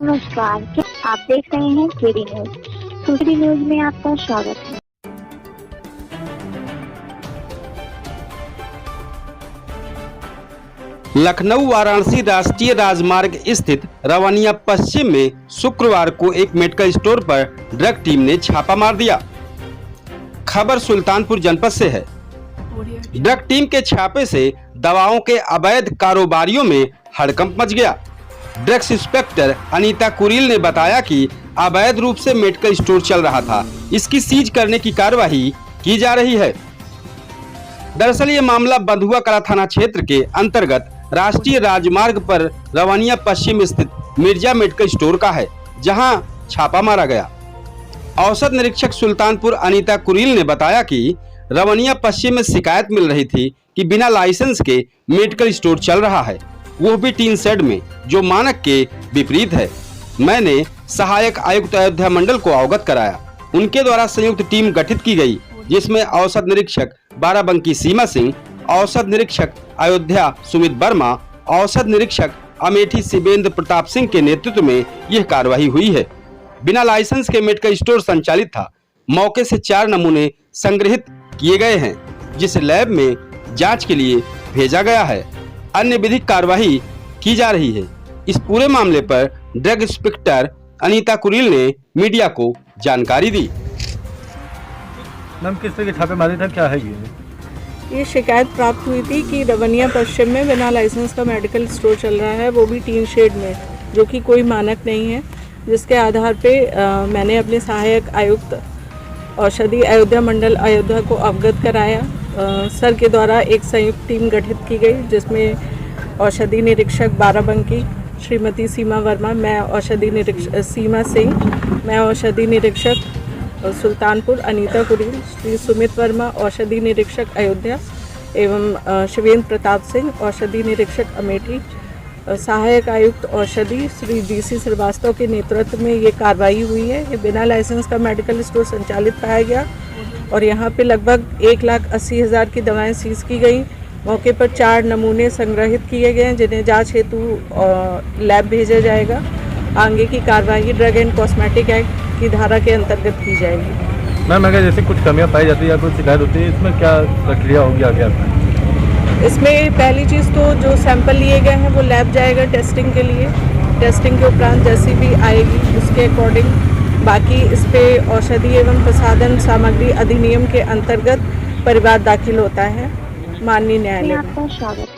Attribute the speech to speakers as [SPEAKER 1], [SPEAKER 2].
[SPEAKER 1] नमस्कार, क्या आप देख रहे हैं केडी न्यूज। केडी न्यूज में आपका स्वागत है।
[SPEAKER 2] लखनऊ वाराणसी राष्ट्रीय राजमार्ग स्थित रवानिया पश्चिम में शुक्रवार को एक मेडिकल स्टोर पर ड्रग टीम ने छापा मार दिया। खबर सुल्तानपुर जनपद से है। ड्रग टीम के छापे से दवाओं के अवैध कारोबारियों में हड़कंप मच गया। ड्रग्स इंस्पेक्टर अनीता कुरील ने बताया कि अवैध रूप से मेडिकल स्टोर चल रहा था, इसकी सीज करने की कार्यवाही की जा रही है। दरअसल ये मामला बंधुआ कला थाना क्षेत्र के अंतर्गत राष्ट्रीय राजमार्ग पर रवानिया पश्चिम स्थित मिर्जा मेडिकल स्टोर का है, जहां छापा मारा गया। औषध निरीक्षक सुल्तानपुर अनीता कुरील ने बताया कि रवानिया पश्चिम में शिकायत मिल रही थी कि बिना लाइसेंस के मेडिकल स्टोर चल रहा है, वो भी टीन शेड में, जो मानक के विपरीत है। मैंने सहायक आयुक्त अयोध्या मंडल को अवगत कराया। उनके द्वारा संयुक्त टीम गठित की गई, जिसमें औषध निरीक्षक बाराबंकी सीमा सिंह, औषध निरीक्षक अयोध्या सुमित वर्मा, औषध निरीक्षक अमेठी शिवेंद्र प्रताप सिंह के नेतृत्व में यह कार्रवाई हुई है। बिना लाइसेंस के मेडिकल स्टोर संचालित था। मौके से 4 नमूने संग्रहित किए गए हैं, जिसे लैब में जांच के लिए भेजा गया है। अन्य विधिक कार्यवाही की जा रही है। इस पूरे मामले पर ड्रग इंस्पेक्टर अनीता कुरील ने मीडिया को जानकारी दी।
[SPEAKER 3] मैम, किस तरह के छापेमारी था, क्या है
[SPEAKER 4] ये शिकायत प्राप्त हुई थी कि रवानिया पश्चिम में बिना लाइसेंस का मेडिकल स्टोर चल रहा है, वो भी टीन शेड में, जो कि कोई मानक नहीं है। जिसके आधार पे मैंने अपने सहायक आयुक्त औषधि अयोध्या मंडल अयोध्या को अवगत कराया। सर के द्वारा एक संयुक्त टीम गठित की गई, जिसमें औषधि निरीक्षक बाराबंकी श्रीमती सीमा वर्मा, मैं औषधि निरीक्षक सीमा सिंह, मैं औषधि निरीक्षक सुल्तानपुर अनीता कुरील, श्री सुमित वर्मा औषधि निरीक्षक अयोध्या एवं शिवेंद्र प्रताप सिंह औषधि निरीक्षक अमेठी, सहायक आयुक्त औषधि श्री जीसी श्रीवास्तव के नेतृत्व में ये कार्रवाई हुई है। ये बिना लाइसेंस का मेडिकल स्टोर संचालित पाया गया और यहाँ पे लगभग 1,80,000 की दवाएं सीज की गई। मौके पर 4 नमूने संग्रहित किए गए हैं, जिन्हें जांच हेतु लैब भेजा जाएगा। आगे की कार्रवाई ड्रग एंड कॉस्मेटिक एक्ट की धारा के अंतर्गत की जाएगी।
[SPEAKER 3] मैम, अगर जैसे कुछ कमियां पाई जाती है या कुछ शिकायत होती है, इसमें क्या प्रक्रिया होगी आगे आपकी?
[SPEAKER 4] इसमें पहली चीज़ तो जो सैंपल लिए गए हैं वो लैब जाएगा टेस्टिंग के लिए। टेस्टिंग के उपरांत जैसी भी आएगी उसके अकॉर्डिंग बाकी इस पे औषधि एवं प्रसाधन सामग्री अधिनियम के अंतर्गत परिवाद दाखिल होता है माननीय न्यायालय में।
[SPEAKER 1] आपका स्वागत है।